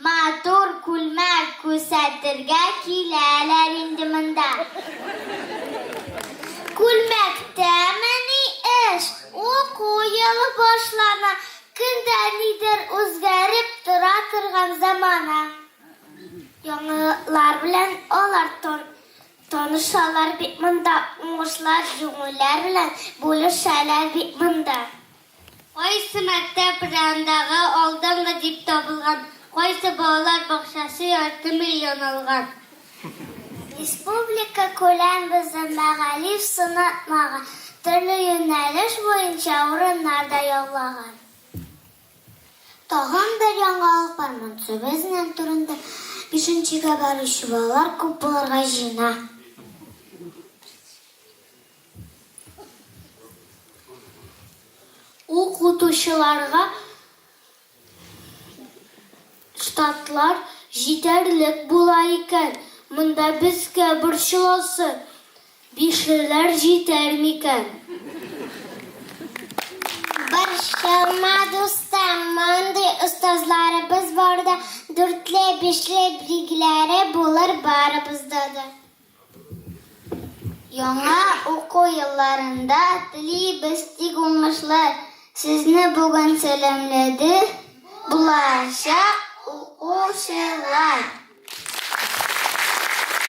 матур күлмәк күрсәтергә киләләр инде монда. Күлмәктәмени эш, уку елы башлана, көндә нидер үзгәреп тора торган замана. Яңалар белән алар танышалар бит монда, уңышлар, җиңүләр белән бүлешәләр бит монда. Кайсы мәктәп районындагы алдынгы дип табылган, кайсы балалар бакчасы ярты миллион алган. Республика күләм безнең мәгариф сынатмаган, төрле юнәлеш буенча урыннарда яулаган. Тагын бер яңалык бар, безнең турында 5-нчегә баручы балалар күп булырга җыена. Укытучыларга штатлар җитәрлек була икән. Монда безгә борчыласы 5ләр җитәр микән? Борчылма, дустым, мондый остазларыбыз бар да, 4ле, 5ле бирлеге булыр барыбызда да. Яңа уку елларында телибез тик уңышлар. Сезне бүген сәламләде булачак укучылар.